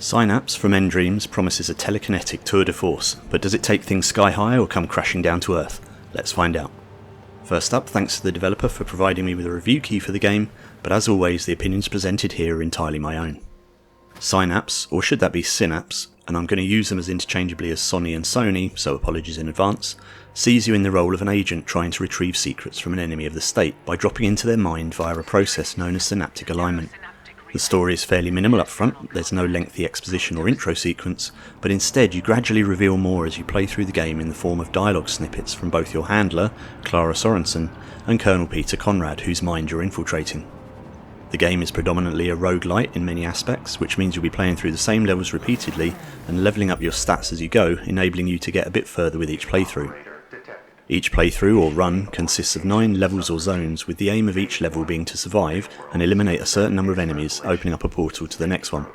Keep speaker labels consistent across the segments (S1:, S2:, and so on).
S1: Synapse from nDreams promises a telekinetic tour de force, but does it take things sky high or come crashing down to earth? Let's find out. First up, thanks to the developer for providing me with a review key for the game, but as always the opinions presented here are entirely my own. Synapse, or should that be Synapse, and I'm going to use them as interchangeably as Sony and Sony, so apologies in advance, sees you in the role of an agent trying to retrieve secrets from an enemy of the state by dropping into their mind via a process known as synaptic alignment. The story is fairly minimal up front, there's no lengthy exposition or intro sequence, but instead you gradually reveal more as you play through the game in the form of dialogue snippets from both your handler, Clara Sorensen, and Colonel Peter Conrad, whose mind you're infiltrating. The game is predominantly a rogue-lite in many aspects, which means you'll be playing through the same levels repeatedly and levelling up your stats as you go, enabling you to get a bit further with each playthrough. Each playthrough or run consists of 9 levels or zones, with the aim of each level being to survive and eliminate a certain number of enemies, opening up a portal to the next one.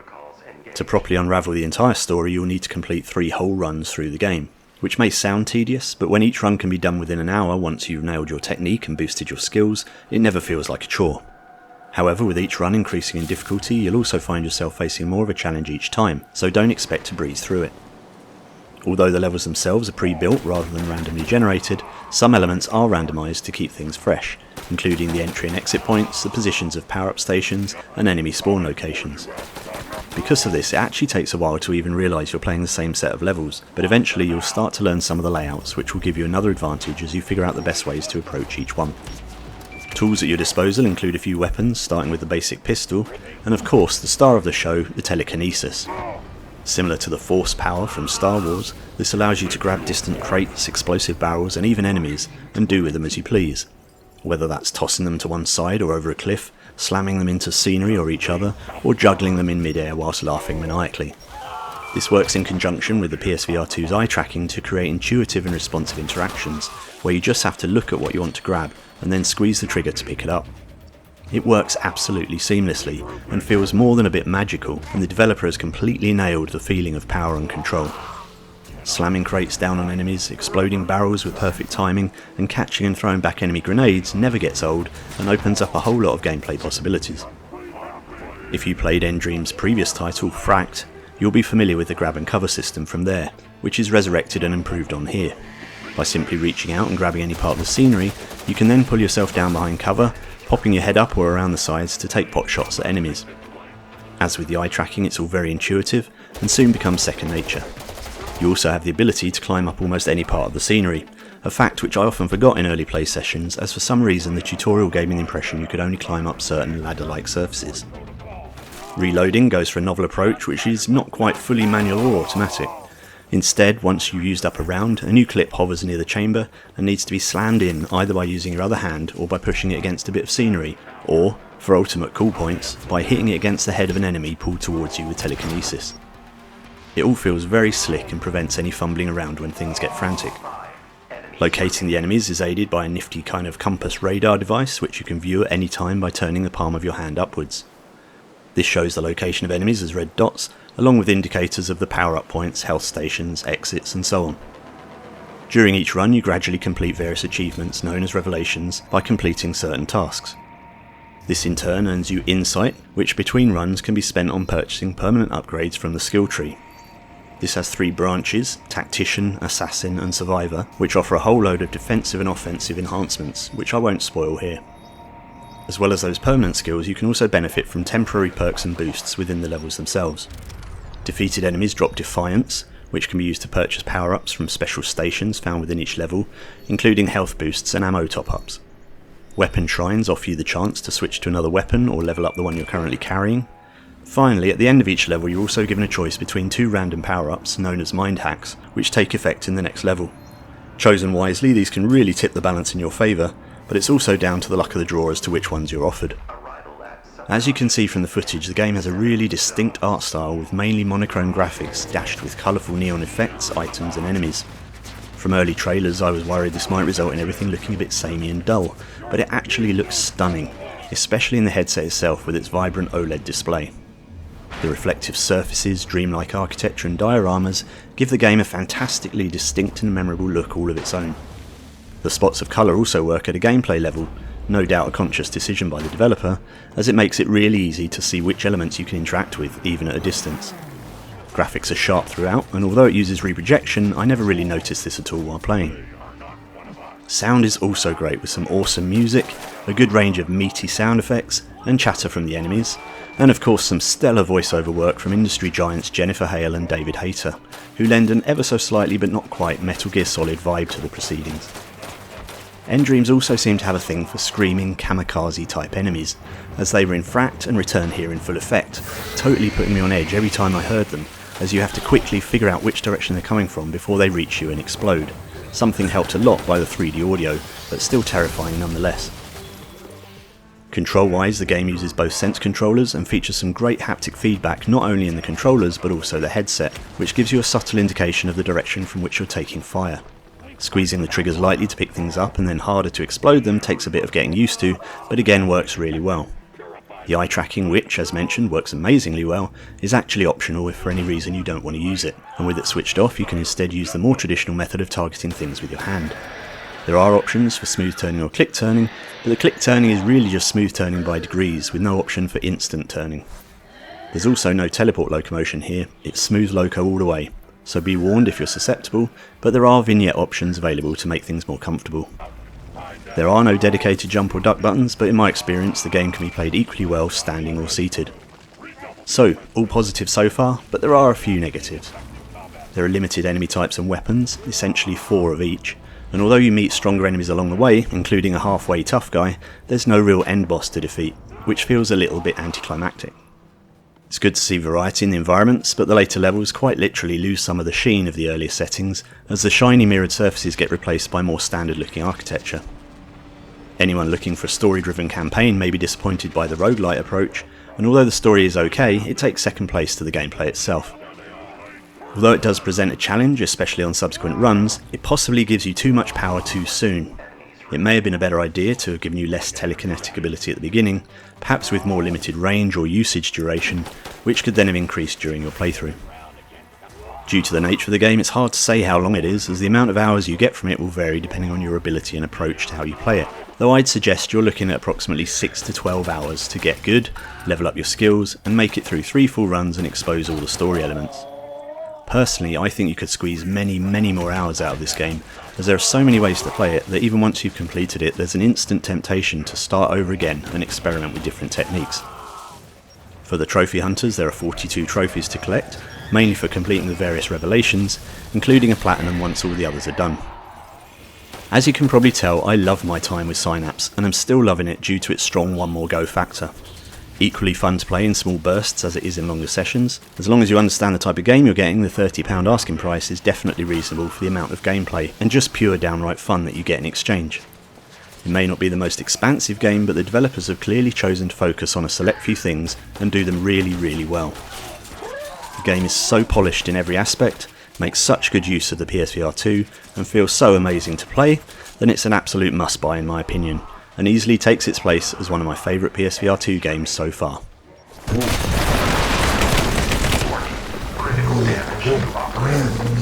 S1: To properly unravel the entire story, you'll need to complete 3 whole runs through the game, which may sound tedious, but when each run can be done within an hour once you've nailed your technique and boosted your skills, it never feels like a chore. However, with each run increasing in difficulty, you'll also find yourself facing more of a challenge each time, so don't expect to breeze through it. Although the levels themselves are pre-built rather than randomly generated, some elements are randomised to keep things fresh, including the entry and exit points, the positions of power-up stations, and enemy spawn locations. Because of this, it actually takes a while to even realise you're playing the same set of levels, but eventually you'll start to learn some of the layouts, which will give you another advantage as you figure out the best ways to approach each one. Tools at your disposal include a few weapons, starting with the basic pistol, and of course the star of the show, the telekinesis. Similar to the force power from Star Wars, this allows you to grab distant crates, explosive barrels and even enemies, and do with them as you please. Whether that's tossing them to one side or over a cliff, slamming them into scenery or each other, or juggling them in mid-air whilst laughing maniacally. This works in conjunction with the PSVR2's eye tracking to create intuitive and responsive interactions, where you just have to look at what you want to grab and then squeeze the trigger to pick it up. It works absolutely seamlessly and feels more than a bit magical, and the developer has completely nailed the feeling of power and control. Slamming crates down on enemies, exploding barrels with perfect timing, and catching and throwing back enemy grenades never gets old and opens up a whole lot of gameplay possibilities. If you played nDreams' previous title, Fract, you'll be familiar with the grab and cover system from there, which is resurrected and improved on here. By simply reaching out and grabbing any part of the scenery, you can then pull yourself down behind cover, popping your head up or around the sides to take pot shots at enemies. As with the eye tracking, it's all very intuitive and soon becomes second nature. You also have the ability to climb up almost any part of the scenery, a fact which I often forgot in early play sessions, as for some reason the tutorial gave me the impression you could only climb up certain ladder-like surfaces. Reloading goes for a novel approach which is not quite fully manual or automatic. Instead, once you've used up a round, a new clip hovers near the chamber and needs to be slammed in either by using your other hand or by pushing it against a bit of scenery, or, for ultimate cool points, by hitting it against the head of an enemy pulled towards you with telekinesis. It all feels very slick and prevents any fumbling around when things get frantic. Locating the enemies is aided by a nifty kind of compass radar device which you can view at any time by turning the palm of your hand upwards. This shows the location of enemies as red dots, along with indicators of the power-up points, health stations, exits and so on. During each run you gradually complete various achievements known as revelations by completing certain tasks. This in turn earns you insight, which between runs can be spent on purchasing permanent upgrades from the skill tree. This has 3 branches, Tactician, Assassin and Survivor, which offer a whole load of defensive and offensive enhancements, which I won't spoil here. As well as those permanent skills, you can also benefit from temporary perks and boosts within the levels themselves. Defeated enemies drop Defiance, which can be used to purchase power-ups from special stations found within each level, including health boosts and ammo top-ups. Weapon shrines offer you the chance to switch to another weapon or level up the one you're currently carrying. Finally, at the end of each level you're also given a choice between 2 random power-ups known as mind hacks, which take effect in the next level. Chosen wisely, these can really tip the balance in your favour, but it's also down to the luck of the draw as to which ones you're offered. As you can see from the footage, the game has a really distinct art style with mainly monochrome graphics dashed with colourful neon effects, items and enemies. From early trailers I was worried this might result in everything looking a bit samey and dull, but it actually looks stunning, especially in the headset itself with its vibrant OLED display. The reflective surfaces, dreamlike architecture and dioramas give the game a fantastically distinct and memorable look all of its own. The spots of colour also work at a gameplay level, no doubt a conscious decision by the developer, as it makes it really easy to see which elements you can interact with, even at a distance. Graphics are sharp throughout, and although it uses reprojection, I never really noticed this at all while playing. Sound is also great with some awesome music, a good range of meaty sound effects and chatter from the enemies, and of course some stellar voiceover work from industry giants Jennifer Hale and David Hayter, who lend an ever so slightly but not quite Metal Gear Solid vibe to the proceedings. nDreams also seem to have a thing for screaming kamikaze type enemies, as they were in Fract and Return here in full effect, totally putting me on edge every time I heard them, as you have to quickly figure out which direction they're coming from before they reach you and explode. Something helped a lot by the 3D audio, but still terrifying nonetheless. Control-wise, the game uses both sense controllers and features some great haptic feedback not only in the controllers but also the headset, which gives you a subtle indication of the direction from which you're taking fire. Squeezing the triggers lightly to pick things up and then harder to explode them takes a bit of getting used to, but again works really well. The eye tracking, which, as mentioned, works amazingly well, is actually optional if for any reason you don't want to use it, and with it switched off you can instead use the more traditional method of targeting things with your hand. There are options for smooth turning or click turning, but the click turning is really just smooth turning by degrees with no option for instant turning. There's also no teleport locomotion here, it's smooth loco all the way, so be warned if you're susceptible, but there are vignette options available to make things more comfortable. There are no dedicated jump or duck buttons, but in my experience the game can be played equally well standing or seated. So, all positive so far, but there are a few negatives. There are limited enemy types and weapons, essentially 4 of each, and although you meet stronger enemies along the way, including a halfway tough guy, there's no real end boss to defeat, which feels a little bit anticlimactic. It's good to see variety in the environments, but the later levels quite literally lose some of the sheen of the earlier settings, as the shiny mirrored surfaces get replaced by more standard looking architecture. Anyone looking for a story-driven campaign may be disappointed by the rogue-lite approach, and although the story is okay, it takes second place to the gameplay itself. Although it does present a challenge, especially on subsequent runs, it possibly gives you too much power too soon. It may have been a better idea to have given you less telekinetic ability at the beginning, perhaps with more limited range or usage duration, which could then have increased during your playthrough. Due to the nature of the game, it's hard to say how long it is, as the amount of hours you get from it will vary depending on your ability and approach to how you play it, though I'd suggest you're looking at approximately 6 to 12 hours to get good, level up your skills, and make it through 3 full runs and expose all the story elements. Personally, I think you could squeeze many more hours out of this game, as there are so many ways to play it that even once you've completed it, there's an instant temptation to start over again and experiment with different techniques. For the trophy hunters, there are 42 trophies to collect, mainly for completing the various revelations, including a platinum once all the others are done. As you can probably tell, I love my time with Synapse, and I'm still loving it due to its strong one more go factor. Equally fun to play in small bursts as it is in longer sessions. As long as you understand the type of game you're getting, the £30 asking price is definitely reasonable for the amount of gameplay and just pure downright fun that you get in exchange. It may not be the most expansive game, but the developers have clearly chosen to focus on a select few things and do them really well. The game is so polished in every aspect, makes such good use of the PSVR2 and feels so amazing to play, that it's an absolute must buy in my opinion, and easily takes its place as one of my favourite PSVR2 games so far.
S2: Critical damage to operate.